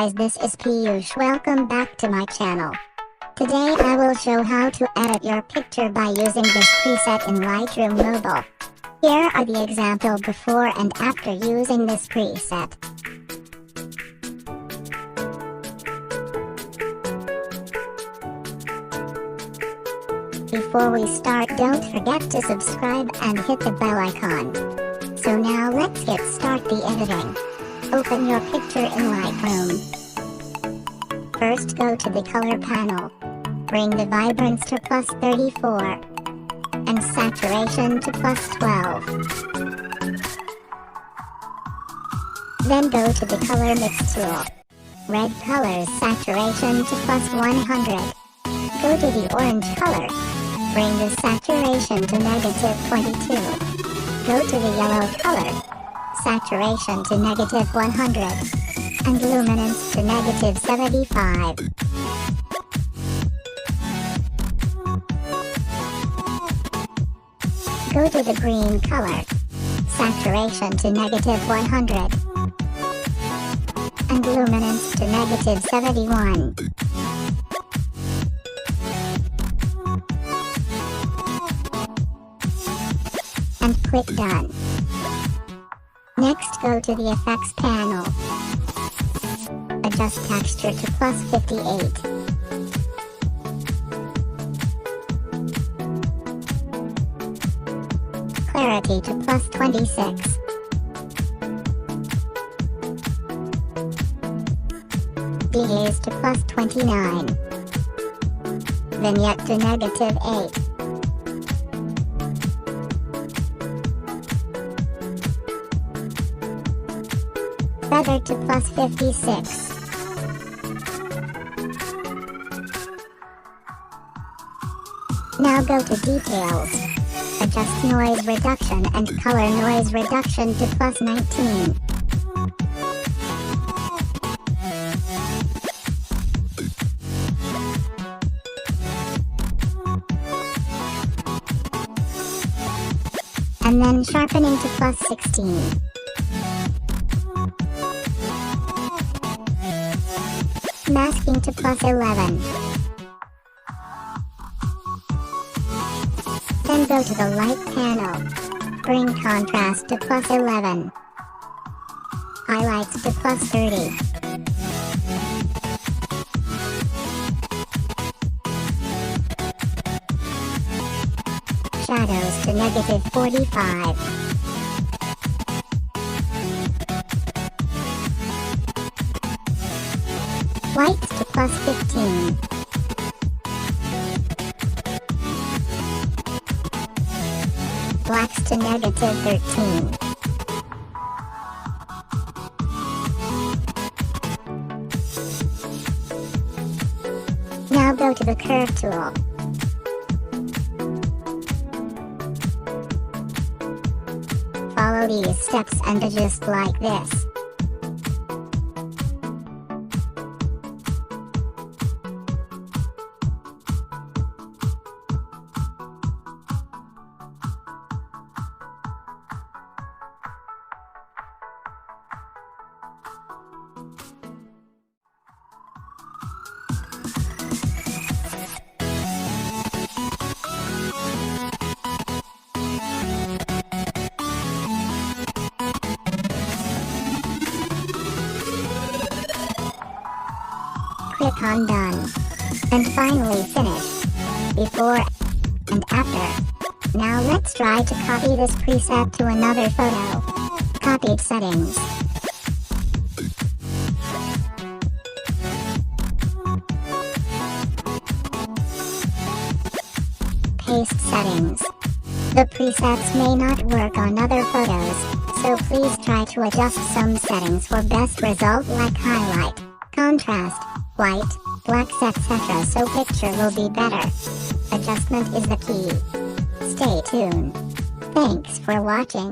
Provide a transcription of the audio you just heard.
guys, this is Piyush. Welcome back to my channel. Today I will show how to edit your picture by using this preset in Lightroom Mobile. Here are the example before and after using this preset. Before we start, don't forget to subscribe and hit the bell icon. So now let's get start the editing. Open your picture in Lightroom. First go to the color panel. Bring the vibrance to +34 and saturation to +12. Then go to the color mix tool. Red colors saturation to +100. Go to the orange color. Bring the saturation to -22. Go to the yellow color. Saturation to -100. And luminance to -75. Go to the green color. Saturation to -100. And luminance to -71. And click Done. Next go to the Effects panel. Adjust Texture to +58. Clarity to +26. Dehaze to +29. Vignette to -8. Feather to +56. Now go to Details. Adjust Noise Reduction and Color Noise Reduction to +19. And then Sharpening to +16. Masking to +11. Then go to the Light panel. Bring Contrast to +11. Highlights to +30. Shadows to -45. Whites to +15. Blacks to -13. Now go to the Curve tool. Follow these steps and adjust like this. Click on Done. And finally Finish. Before and after. Now let's try to copy this preset to another photo. Copied Settings. Paste Settings. The presets may not work on other photos, so please try to adjust some settings for best result like highlight, contrast, white, blacks, etc. so picture will be better. Adjustment is the key. Stay tuned. Thanks for watching.